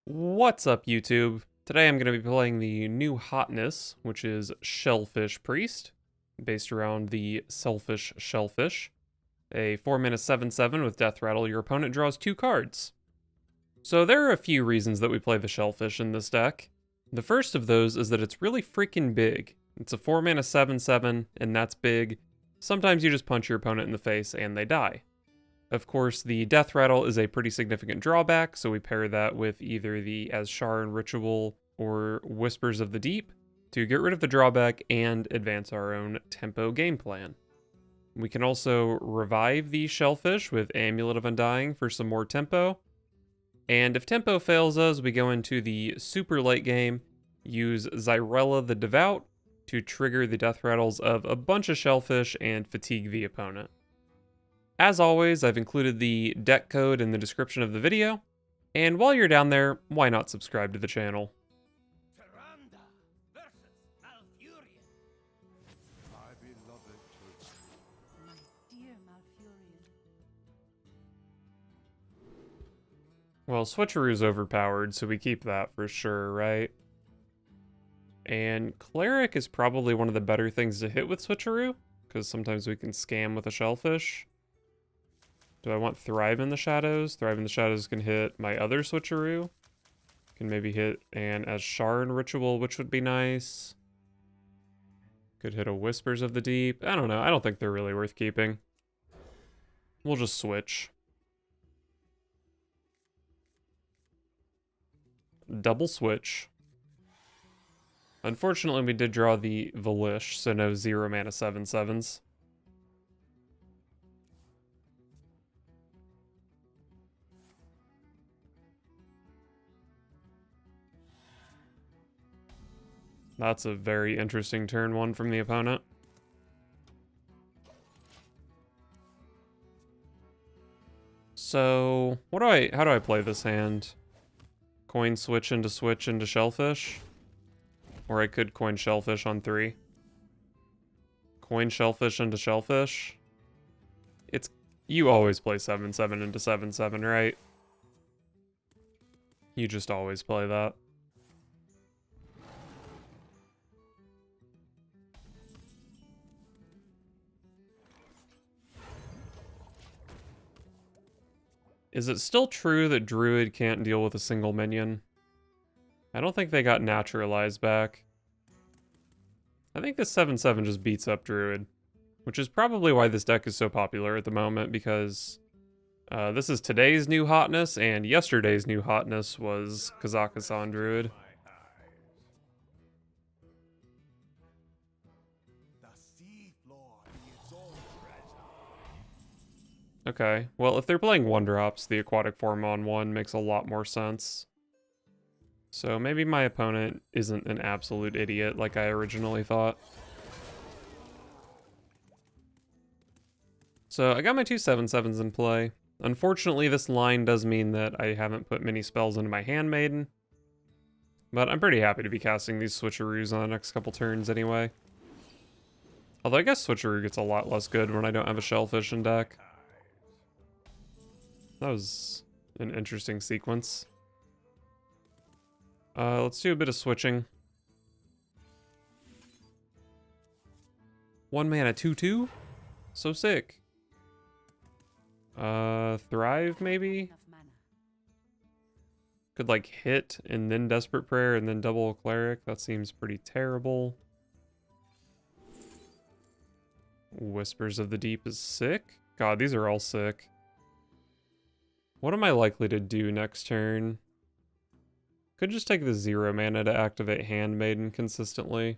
What's up, YouTube? Today I'm going to be playing the new hotness, which is Shellfish Priest, based around the Selfish Shellfish. A 4-mana 7/7 with Death Rattle, your opponent draws 2 cards. So there are a few reasons that we play the Shellfish in this deck. The first of those is that it's really freaking big. It's a 4-mana 7/7, and that's big. Sometimes you just punch your opponent in the face and they die. Of course, the Death Rattle is a pretty significant drawback, so we pair that with either the Azsharan Ritual or Whispers of the Deep to get rid of the drawback and advance our own tempo game plan. We can also revive the Shellfish with Amulet of Undying for some more tempo. And if tempo fails us, we go into the super late game, use Zyrella the Devout to trigger the Death Rattles of a bunch of Shellfish and fatigue the opponent. As always, I've included the deck code in the description of the video, and while you're down there, why not subscribe to the channel? Well, Switcheroo's overpowered, so we keep that for sure, right? And Cleric is probably one of the better things to hit with Switcheroo, because sometimes we can scam with a Shellfish. Do I want Thrive in the Shadows? Thrive in the Shadows can hit my other Switcheroo. Can maybe hit an Azsharan Ritual, which would be nice. Could hit a Whispers of the Deep. I don't know. I don't think they're really worth keeping. We'll just switch. Double switch. Unfortunately, we did draw the Volish, so no 0-mana 7/7s. That's a very interesting turn one from the opponent. So, how do I play this hand? Coin switch into Shellfish? Or I could coin Shellfish on 3. Coin Shellfish into Shellfish? You always play 7/7 into 7/7, right? You just always play that. Is it still true that Druid can't deal with a single minion? I don't think they got naturalized back. I think this 7/7 just beats up Druid, which is probably why this deck is so popular at the moment, because this is today's new hotness, and yesterday's new hotness was Kazakhstan Druid. Okay, well, if they're playing 1-drops, the aquatic form on 1 makes a lot more sense. So maybe my opponent isn't an absolute idiot like I originally thought. So I got my 2 7/7s in play. Unfortunately, this line does mean that I haven't put many spells into my Handmaiden. But I'm pretty happy to be casting these Switcheroos on the next couple turns anyway. Although I guess Switcheroo gets a lot less good when I don't have a Shellfish in deck. That was an interesting sequence. Let's do a bit of switching. 1-mana 2/2? So sick. Thrive maybe? Could like hit and then Desperate Prayer and then double Cleric. That seems pretty terrible. Whispers of the Deep is sick. God, these are all sick. What am I likely to do next turn? Could just take the 0-mana to activate Handmaiden consistently.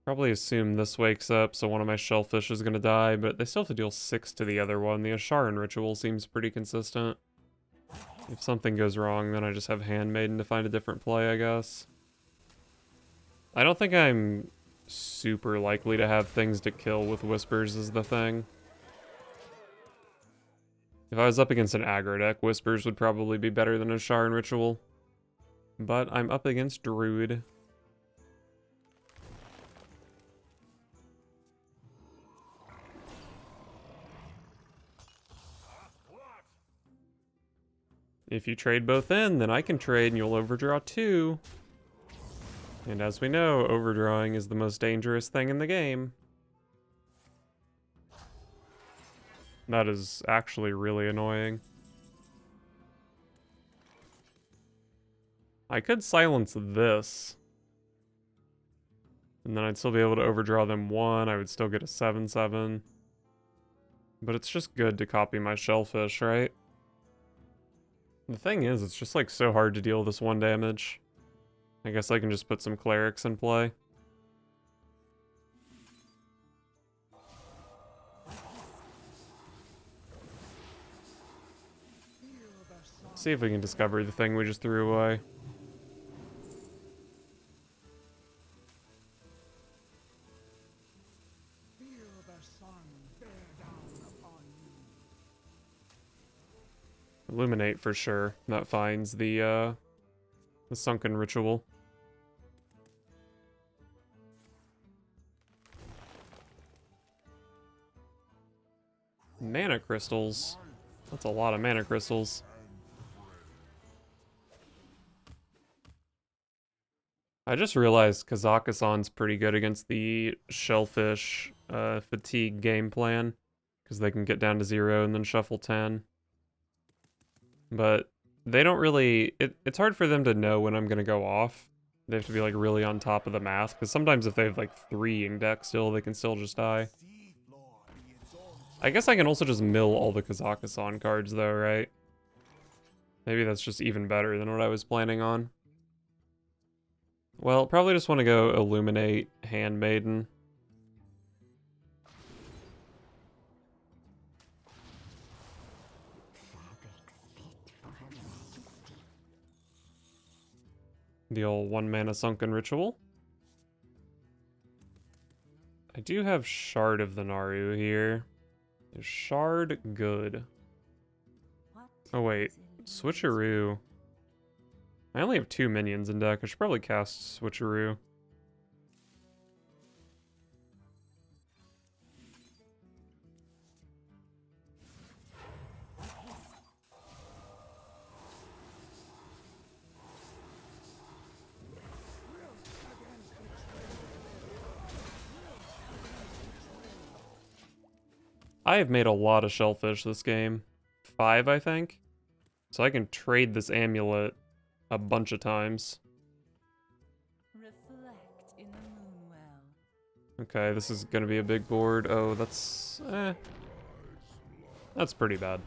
Probably assume this wakes up, so one of my Shellfish is going to die, but they still have to deal 6 to the other one. The Azsharan Ritual seems pretty consistent. If something goes wrong, then I just have Handmaiden to find a different play, I guess. I don't think I'm super likely to have things to kill with Whispers is the thing. If I was up against an aggro deck, Whispers would probably be better than a Azsharan Ritual. But I'm up against Druid. If you trade both in, then I can trade and you'll overdraw 2. And as we know, overdrawing is the most dangerous thing in the game. That is actually really annoying. I could silence this. And then I'd still be able to overdraw them 1. I would still get a 7/7. But it's just good to copy my Shellfish, right? The thing is, it's just like so hard to deal with this 1 damage. I guess I can just put some clerics in play. See if we can discover the thing we just threw away. Illuminate for sure. That finds the Sunken ritual. Mana crystals. That's a lot of mana crystals. I just realized Kazakhstan's pretty good against the Shellfish fatigue game plan, because they can get down to 0 and then shuffle 10. But they don't really... It's hard for them to know when I'm going to go off. They have to be like really on top of the math, because sometimes if they have like 3 in deck still, they can still just die. I guess I can also just mill all the Kazakhstan cards though, right? Maybe that's just even better than what I was planning on. Well, probably just want to go Illuminate Handmaiden. The old 1 mana Sunken Ritual. I do have Shard of the Naru here. Is Shard good? Oh wait, Switcheroo. I only have 2 minions in deck. I should probably cast Switcheroo. I have made a lot of Shellfish this game. 5, I think. So I can trade this amulet a bunch of times. Reflect in the moonwell. Okay, this is gonna be a big board. Oh, that's... That's pretty bad.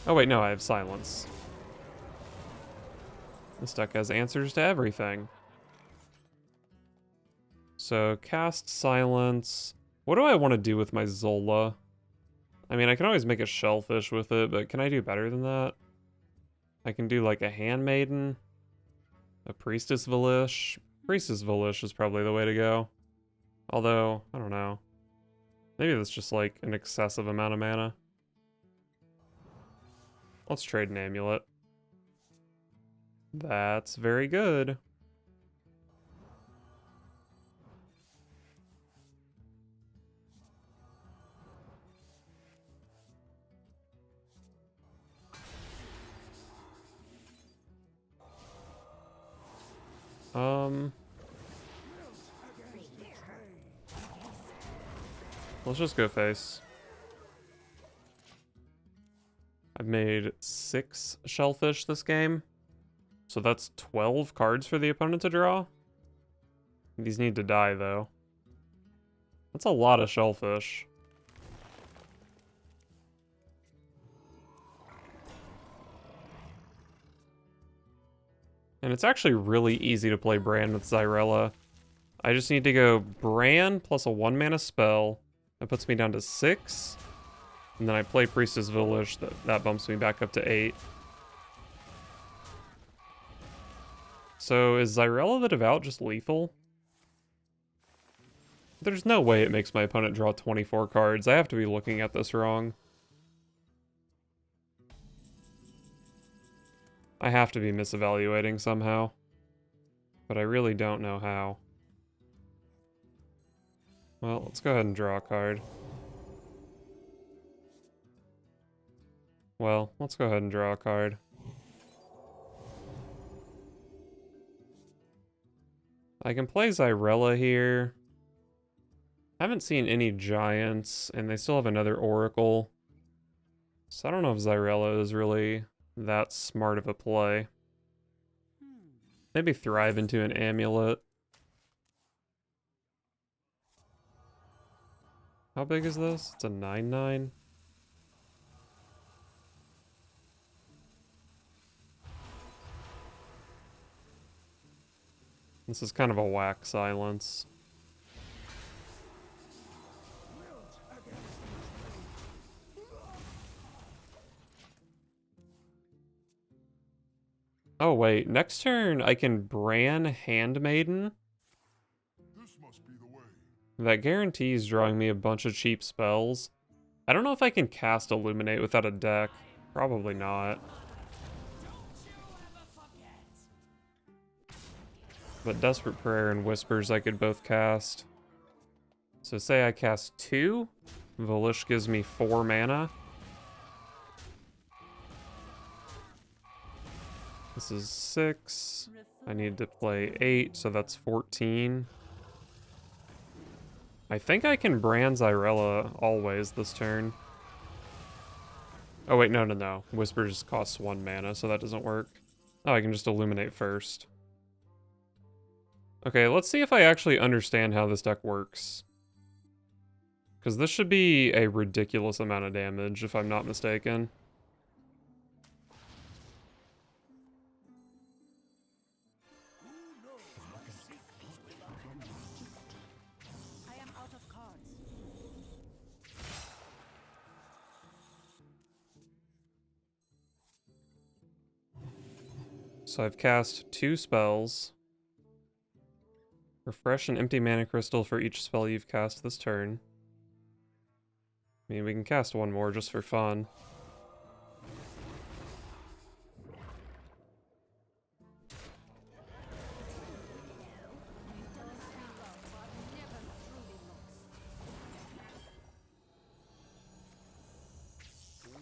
Oh wait, no, I have Silence. This deck has answers to everything. So, cast Silence. What do I want to do with my Zola? I mean, I can always make a Shellfish with it, but can I do better than that? I can do like a Handmaiden, a Priestess Volish. Priestess Volish is probably the way to go. Although, I don't know. Maybe that's just like an excessive amount of mana. Let's trade an amulet. That's very good. Let's just go face. I've made 6 Shellfish this game. So that's 12 cards for the opponent to draw. These need to die, though. That's a lot of Shellfish. And it's actually really easy to play Bran with Xyrella. I just need to go Bran plus a 1 mana spell. That puts me down to 6. And then I play Priestess Volish. That bumps me back up to 8. So is Xyrella the Devout just lethal? There's no way it makes my opponent draw 24 cards. I have to be looking at this wrong. I have to be misevaluating somehow. But I really don't know how. Well, let's go ahead and draw a card. Well, let's go ahead and draw a card. I can play Xyrella here. Haven't seen any giants, and they still have another Oracle. So I don't know if Xyrella is really that smart of a play. Maybe Thrive into an Amulet. How big is this? It's a 9/9. This is kind of a whack silence. Oh wait, next turn I can Bran Handmaiden. This must be the way. That guarantees drawing me a bunch of cheap spells. I don't know if I can cast Illuminate without a deck. Probably not. But Desperate Prayer and Whispers I could both cast. So say I cast 2. Volish gives me 4 mana. This is 6. I need to play 8, so that's 14. I think I can Bran Xyrella always this turn. Oh wait, no. Whispers costs 1 mana, so that doesn't work. Oh, I can just Illuminate first. Okay, let's see if I actually understand how this deck works. Because this should be a ridiculous amount of damage, if I'm not mistaken. I am out of cards. So I've cast 2 spells. Refresh an empty mana crystal for each spell you've cast this turn. I mean, we can cast 1 more just for fun. Only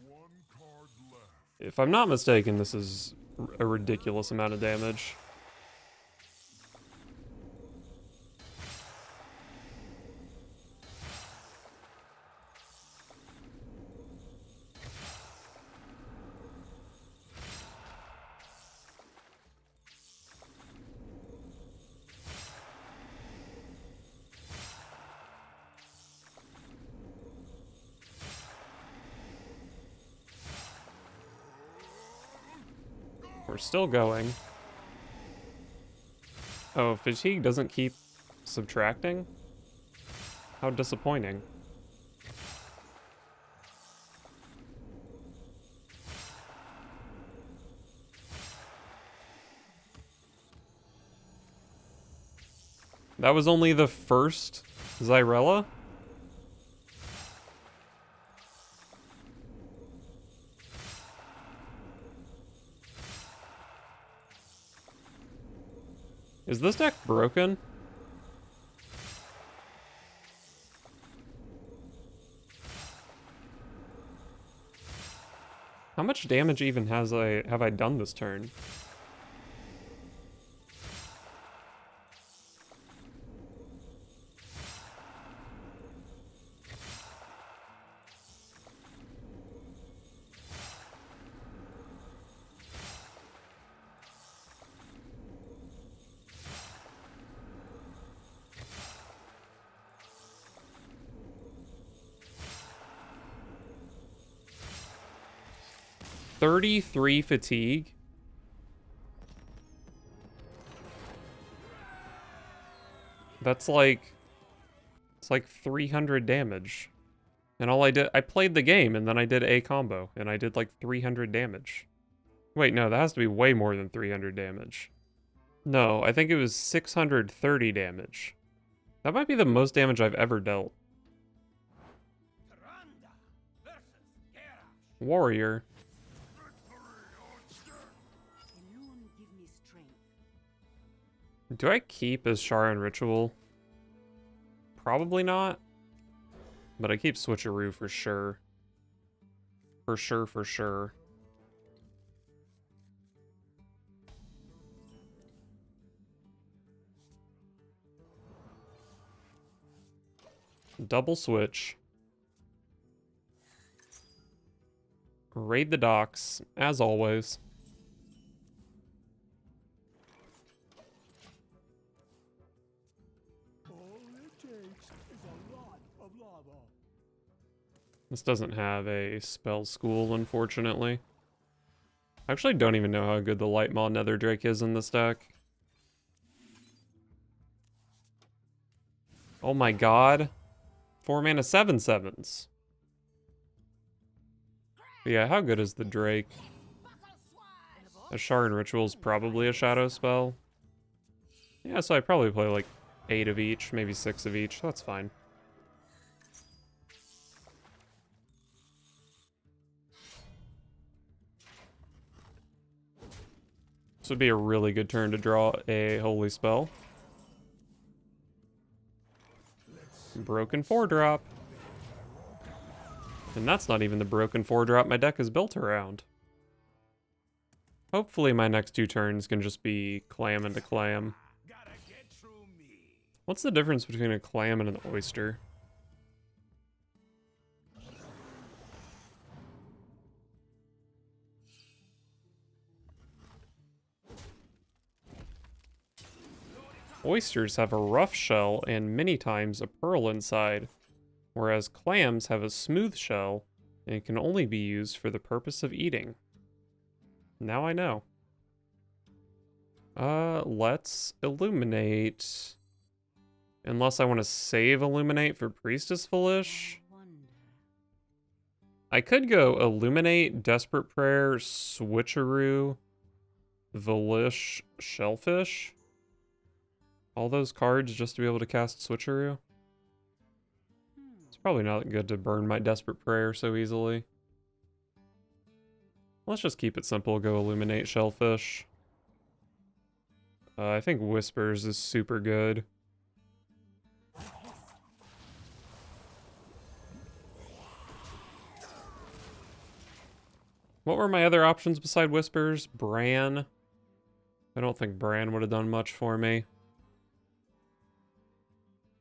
one card left. If I'm not mistaken, this is a ridiculous amount of damage. We're still going. Oh, fatigue doesn't keep subtracting? How disappointing. That was only the first Xyrella? Is this deck broken? How much damage even have I done this turn? $33 fatigue. That's like, it's like 300 damage. And all I played the game and then I did a combo and I did like 300 damage. Wait, no, that has to be way more than 300 damage. No, I think it was 630 damage. That might be the most damage I've ever dealt. Warrior. Alone give me strength. Do I keep as Sharan Ritual? Probably not. But I keep Switcheroo for sure. For sure, for sure. Double switch. Raid the docks, as always. All it takes is a lot of lava. This doesn't have a spell school, unfortunately. I actually don't even know how good the Light Maw Nether Drake is in this deck. Oh my god. 4 mana 7/7s. But yeah, how good is the Drake? A Shard Ritual is probably a shadow spell. Yeah, so I'd probably play like 8 of each, maybe 6 of each. That's fine. This would be a really good turn to draw a Holy Spell. Broken 4-drop. And that's not even the broken 4-drop my deck is built around. Hopefully my next 2 turns can just be clam into clam. What's the difference between a clam and an oyster? Oysters have a rough shell and many times a pearl inside, whereas clams have a smooth shell and can only be used for the purpose of eating. Now I know. Let's illuminate. Unless I want to save illuminate for Priestess Foolish. I could go illuminate, Desperate Prayer, Switcheroo, Volish, Shellfish. All those cards just to be able to cast Switcheroo. It's probably not good to burn my Desperate Prayer so easily. Let's just keep it simple, go illuminate Shellfish. I think Whispers is super good. What were my other options beside Whispers? Bran. I don't think Bran would have done much for me.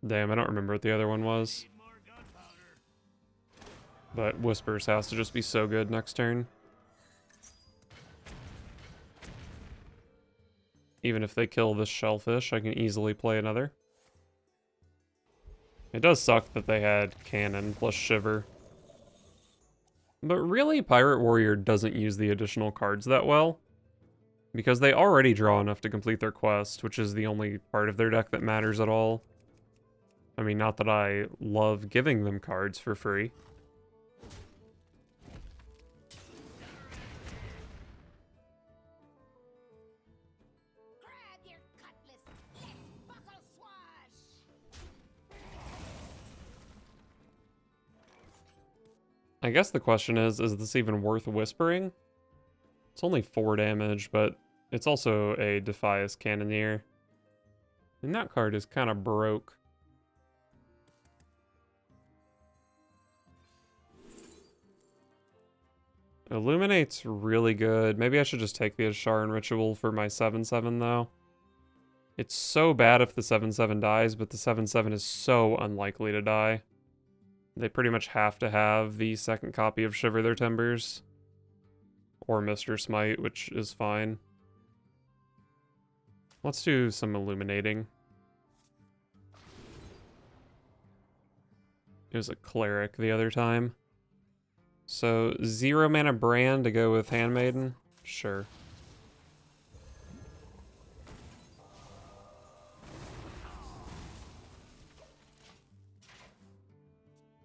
Damn, I don't remember what the other one was. But Whispers has to just be so good next turn. Even if they kill this Shellfish, I can easily play another. It does suck that they had Cannon plus Shiver. But really, Pirate Warrior doesn't use the additional cards that well, because they already draw enough to complete their quest, which is the only part of their deck that matters at all. I mean, not that I love giving them cards for free. I guess the question is this even worth whispering? It's only 4 damage, but it's also a Defias Cannoneer. And that card is kind of broke. Illuminate's really good. Maybe I should just take the Asharan Ritual for my 7/7 though. It's so bad if the 7/7 dies, but the 7/7 is so unlikely to die. They pretty much have to have the second copy of Shiver Their Timbers. Or Mr. Smite, which is fine. Let's do some illuminating. It was a cleric the other time. So 0 mana Brand to go with Handmaiden? Sure.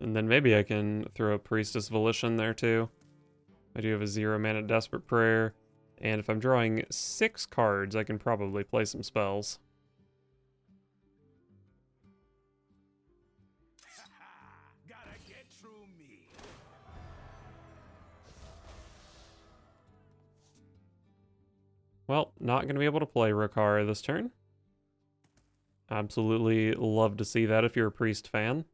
And then maybe I can throw a Priestess Volition there too. I do have a 0 mana Desperate Prayer. And if I'm drawing 6 cards, I can probably play some spells. Gotta get through me. Well, not going to be able to play Rokara this turn. Absolutely love to see that if you're a Priest fan.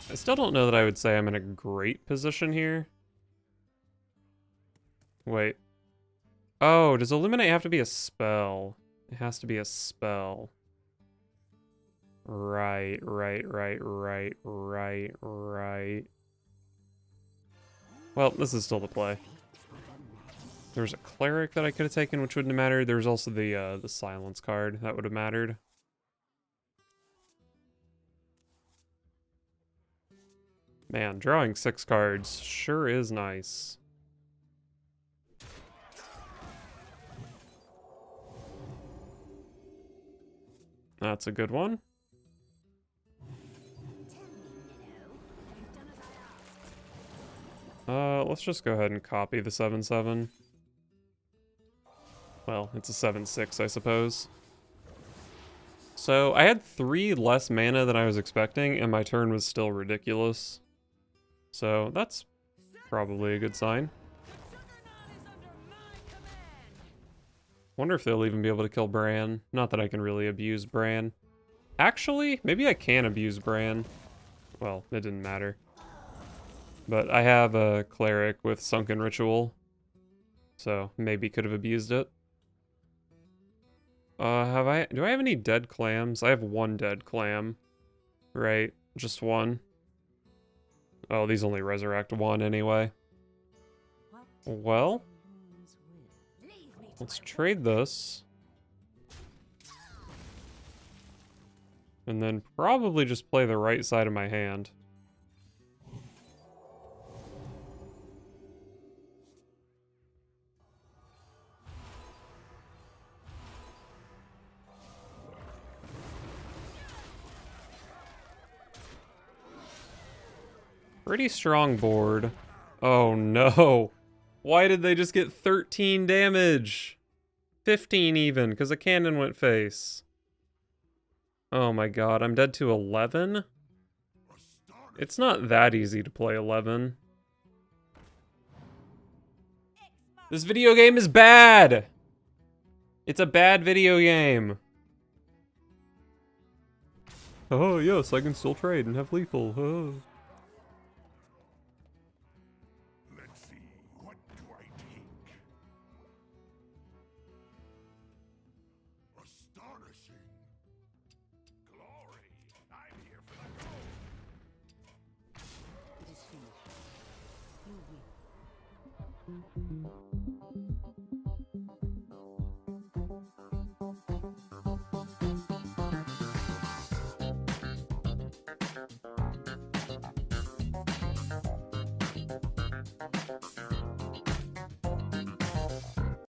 I still don't know that I would say I'm in a great position here. Wait. Oh, does Illuminate have to be a spell? It has to be a spell. Right. Well, this is still the play. There's a cleric that I could have taken, which wouldn't have mattered. There's also the silence card that would have mattered. Man, drawing 6 cards sure is nice. That's a good one. Let's just go ahead and copy the 7/7. Well, it's a 7/6, I suppose. So, I had 3 less mana than I was expecting, and my turn was still ridiculous. So, that's probably a good sign. Wonder if they'll even be able to kill Bran. Not that I can really abuse Bran. Actually, maybe I can abuse Bran. Well, it didn't matter. But I have a cleric with Sunken Ritual, so maybe could have abused it. Do I have any dead clams? I have 1 dead clam. Right, just 1. Oh, these only resurrect 1 anyway. Well, let's trade this. And then probably just play the right side of my hand. Pretty strong board. Oh no. Why did they just get 13 damage? 15 even, because a cannon went face. Oh my god, I'm dead to 11? It's not that easy to play 11. This video game is bad! It's a bad video game. Oh yes, I can still trade and have lethal. Oh. Let's see, what do I take? Astonishing. Glory, I'm here for the gold. It is finished. You win.